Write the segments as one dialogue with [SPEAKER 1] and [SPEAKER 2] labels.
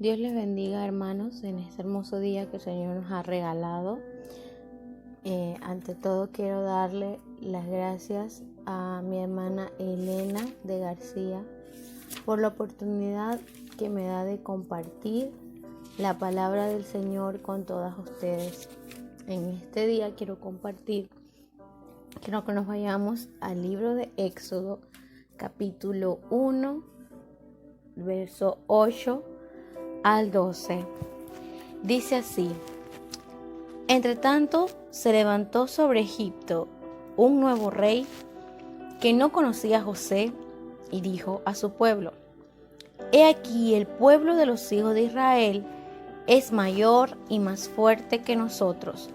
[SPEAKER 1] Dios les bendiga, hermanos, en este hermoso día que el Señor nos ha regalado. Ante todo quiero darle las gracias a mi hermana Elena de García por la oportunidad que me da de compartir la palabra del Señor con todas ustedes. En este día quiero que nos vayamos al libro de Éxodo, capítulo 1, verso 8 al 12. Dice así: Entretanto se levantó sobre Egipto un nuevo rey que no conocía a José y dijo a su pueblo: He aquí, el pueblo de los hijos de Israel es mayor y más fuerte que nosotros.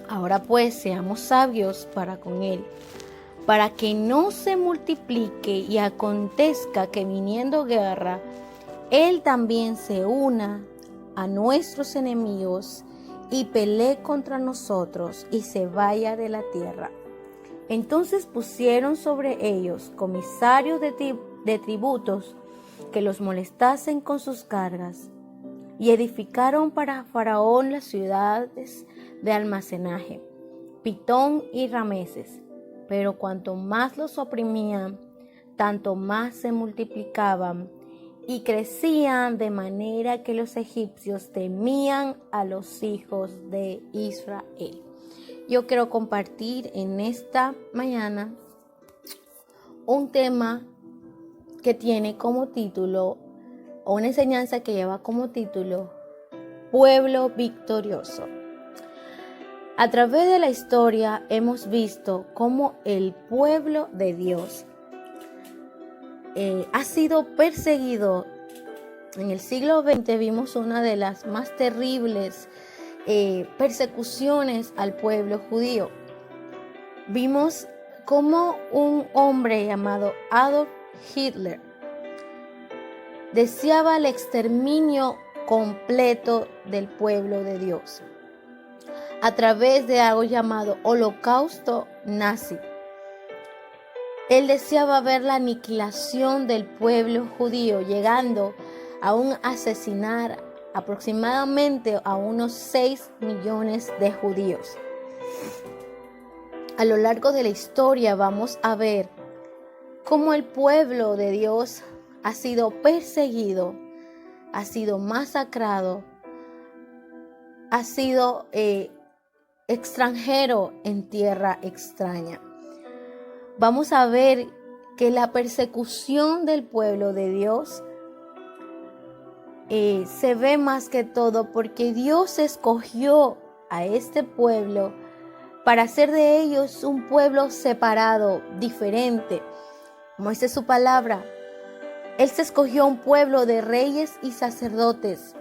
[SPEAKER 1] Ahora pues seamos sabios para con él, para que no se multiplique y acontezca que viniendo guerra, él también se una a nuestros enemigos y pelee contra nosotros y se vaya de la tierra. Entonces pusieron sobre ellos comisarios de tributos que los molestasen con sus cargas, y edificaron para Faraón las ciudades de almacenaje, Pitón y Rameses. Pero cuanto más los oprimían, tanto más se multiplicaban y crecían, de manera que los egipcios temían a los hijos de Israel. Yo quiero compartir en esta mañana un tema que tiene como título, o una enseñanza que lleva como título, Pueblo Victorioso. A través de la historia hemos visto cómo el pueblo de Dios ha sido perseguido. En el siglo XX vimos una de las más terribles persecuciones al pueblo judío. Vimos cómo un hombre llamado Adolf Hitler deseaba el exterminio completo del pueblo de Dios a través de algo llamado Holocausto Nazi. Él deseaba ver la aniquilación del pueblo judío, llegando a asesinar aproximadamente a unos 6 millones de judíos. A lo largo de la historia vamos a ver cómo el pueblo de Dios ha sido perseguido, ha sido masacrado, ha sido extranjero en tierra extraña. Vamos a ver que la persecución del pueblo de Dios se ve más que todo porque Dios escogió a este pueblo para hacer de ellos un pueblo separado, diferente. Como dice su palabra, Él se escogió un pueblo de reyes y sacerdotes,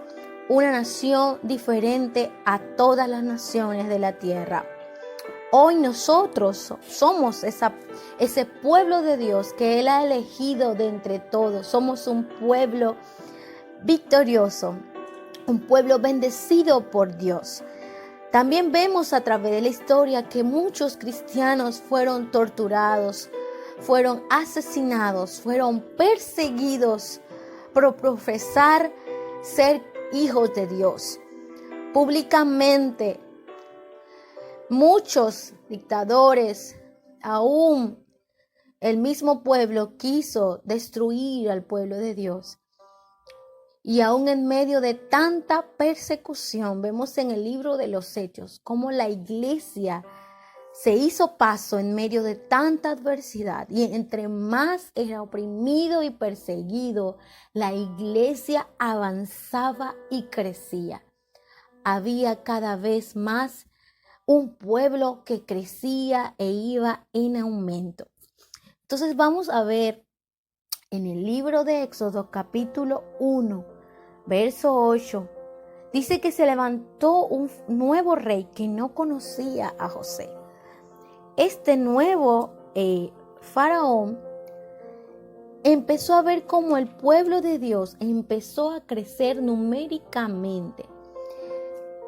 [SPEAKER 1] una nación diferente a todas las naciones de la tierra. Hoy nosotros somos ese pueblo de Dios que Él ha elegido de entre todos. Somos un pueblo victorioso, un pueblo bendecido por Dios. También vemos a través de la historia que muchos cristianos fueron torturados, fueron asesinados, fueron perseguidos por profesar ser hijos de Dios. Públicamente, muchos dictadores, aún el mismo pueblo, quiso destruir al pueblo de Dios. Y aún en medio de tanta persecución, vemos en el libro de los Hechos cómo la iglesia se hizo paso en medio de tanta adversidad, y entre más era oprimido y perseguido, la iglesia avanzaba y crecía. Había cada vez más un pueblo que crecía e iba en aumento. Entonces vamos a ver en el libro de Éxodo capítulo 1, verso 8, dice que se levantó un nuevo rey que no conocía a José. Este nuevo faraón empezó a ver cómo el pueblo de Dios empezó a crecer numéricamente.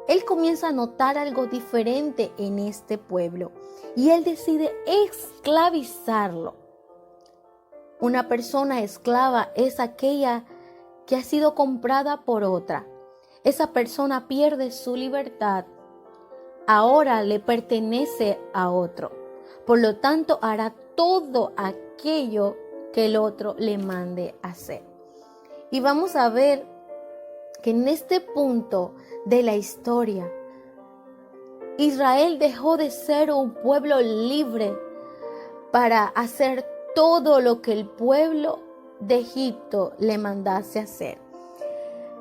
[SPEAKER 1] Él comienza a notar algo diferente en este pueblo y él decide esclavizarlo. Una persona esclava es aquella que ha sido comprada por otra, esa persona pierde su libertad. Ahora le pertenece a otro. Por lo tanto, hará todo aquello que el otro le mande hacer. Y vamos a ver que en este punto de la historia, Israel dejó de ser un pueblo libre para hacer todo lo que el pueblo de Egipto le mandase hacer.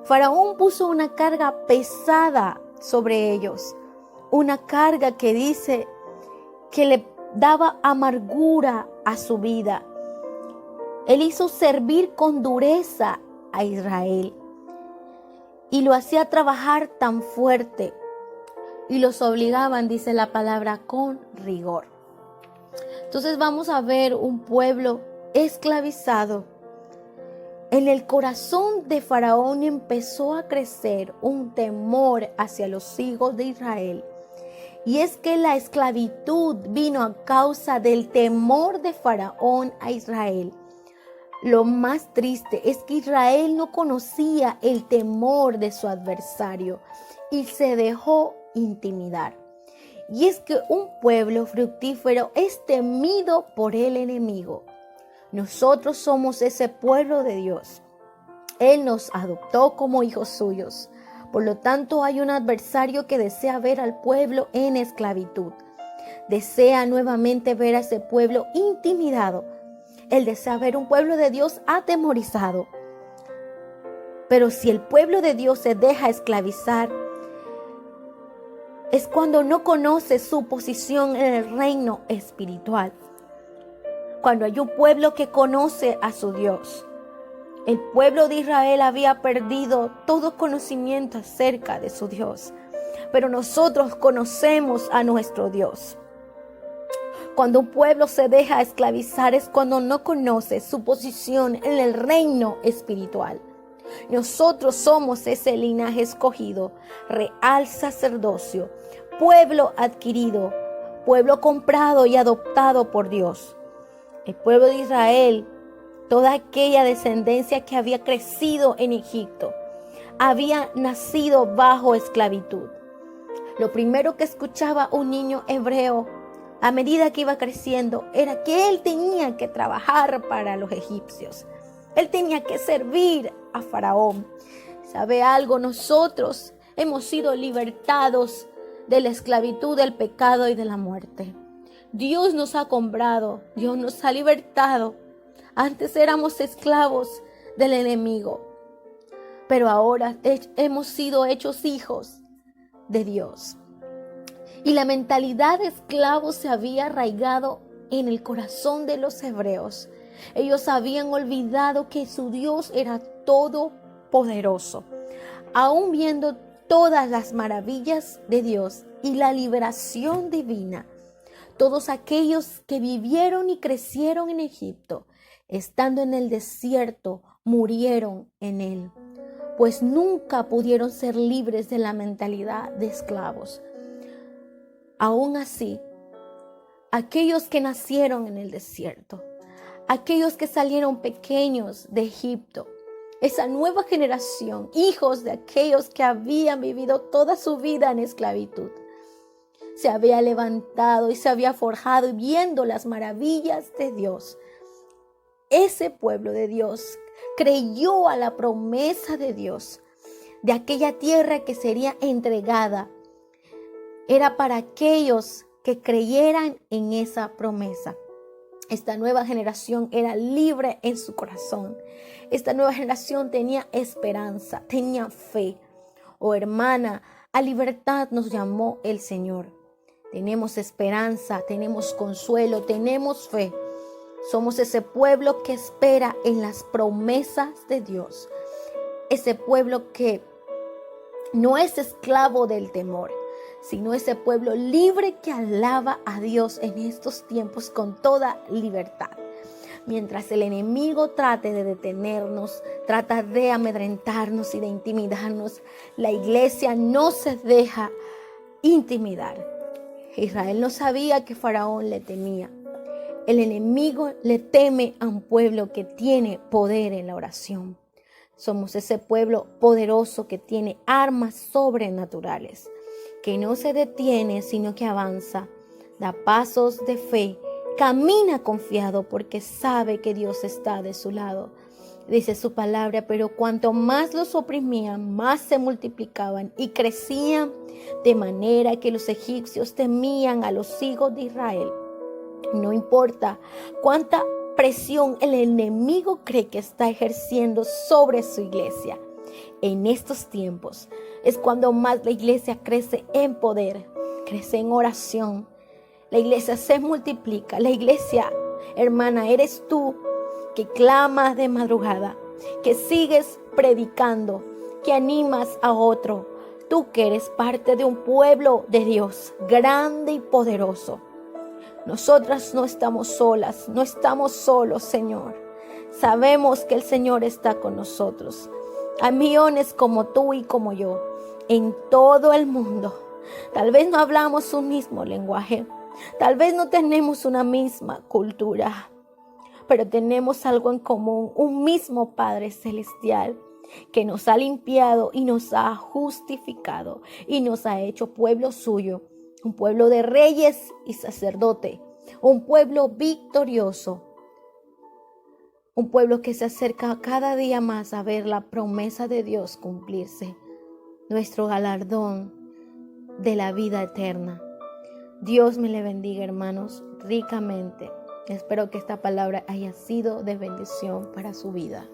[SPEAKER 1] Faraón puso una carga pesada sobre ellos, una carga que dice que le daba amargura a su vida. Él hizo servir con dureza a Israel y lo hacía trabajar tan fuerte y los obligaban, dice la palabra, con rigor. Entonces vamos a ver un pueblo esclavizado. En el corazón de Faraón empezó a crecer un temor hacia los hijos de Israel. Y es que la esclavitud vino a causa del temor de Faraón a Israel. Lo más triste es que Israel no conocía el temor de su adversario y se dejó intimidar. Y es que un pueblo fructífero es temido por el enemigo. Nosotros somos ese pueblo de Dios. Él nos adoptó como hijos suyos. Por lo tanto, hay un adversario que desea ver al pueblo en esclavitud. Desea nuevamente ver a ese pueblo intimidado. Él desea ver un pueblo de Dios atemorizado. Pero si el pueblo de Dios se deja esclavizar, es cuando no conoce su posición en el reino espiritual. Cuando hay un pueblo que conoce a su Dios. El pueblo de Israel había perdido todo conocimiento acerca de su Dios, pero nosotros conocemos a nuestro Dios. Cuando un pueblo se deja esclavizar es cuando no conoce su posición en el reino espiritual. Nosotros somos ese linaje escogido, real sacerdocio, pueblo adquirido, pueblo comprado y adoptado por Dios. El pueblo de Israel, toda aquella descendencia que había crecido en Egipto, había nacido bajo esclavitud. Lo primero que escuchaba un niño hebreo a medida que iba creciendo era que él tenía que trabajar para los egipcios. Él tenía que servir a Faraón. ¿Sabe algo? Nosotros hemos sido libertados de la esclavitud, del pecado y de la muerte. Dios nos ha comprado, Dios nos ha libertado. Antes éramos esclavos del enemigo, pero ahora hemos sido hechos hijos de Dios. Y la mentalidad de esclavos se había arraigado en el corazón de los hebreos. Ellos habían olvidado que su Dios era todopoderoso. Aún viendo todas las maravillas de Dios y la liberación divina, todos aquellos que vivieron y crecieron en Egipto, estando en el desierto, murieron en él, pues nunca pudieron ser libres de la mentalidad de esclavos. Aún así, aquellos que nacieron en el desierto, aquellos que salieron pequeños de Egipto, esa nueva generación, hijos de aquellos que habían vivido toda su vida en esclavitud, se había levantado y se había forjado y viendo las maravillas de Dios. Ese pueblo de Dios creyó a la promesa de Dios, de aquella tierra que sería entregada. Era para aquellos que creyeran en esa promesa. Esta nueva generación era libre en su corazón. Esta nueva generación tenía esperanza, tenía fe. Oh hermana, a libertad nos llamó el Señor. Tenemos esperanza, tenemos consuelo, tenemos fe. Somos ese pueblo que espera en las promesas de Dios. Ese pueblo que no es esclavo del temor, sino ese pueblo libre que alaba a Dios en estos tiempos con toda libertad. Mientras el enemigo trate de detenernos, trata de amedrentarnos y de intimidarnos, la iglesia no se deja intimidar. Israel no sabía que Faraón le temía. El enemigo le teme a un pueblo que tiene poder en la oración. Somos ese pueblo poderoso que tiene armas sobrenaturales, que no se detiene, sino que avanza, da pasos de fe, camina confiado porque sabe que Dios está de su lado. Dice su palabra, pero cuanto más los oprimían, más se multiplicaban y crecían, de manera que los egipcios temían a los hijos de Israel. No importa cuánta presión el enemigo cree que está ejerciendo sobre su iglesia. En estos tiempos es cuando más la iglesia crece en poder, crece en oración. La iglesia se multiplica. La iglesia, hermana, eres tú que clamas de madrugada, que sigues predicando, que animas a otro. Tú que eres parte de un pueblo de Dios grande y poderoso. Nosotras no estamos solas, no estamos solos, Señor. Sabemos que el Señor está con nosotros. Hay millones como tú y como yo en todo el mundo. Tal vez no hablamos un mismo lenguaje, tal vez no tenemos una misma cultura, pero tenemos algo en común, un mismo Padre Celestial que nos ha limpiado y nos ha justificado y nos ha hecho pueblo suyo, un pueblo de reyes y sacerdote, un pueblo victorioso, un pueblo que se acerca cada día más a ver la promesa de Dios cumplirse, nuestro galardón de la vida eterna. Dios me le bendiga, hermanos, ricamente. Espero que esta palabra haya sido de bendición para su vida.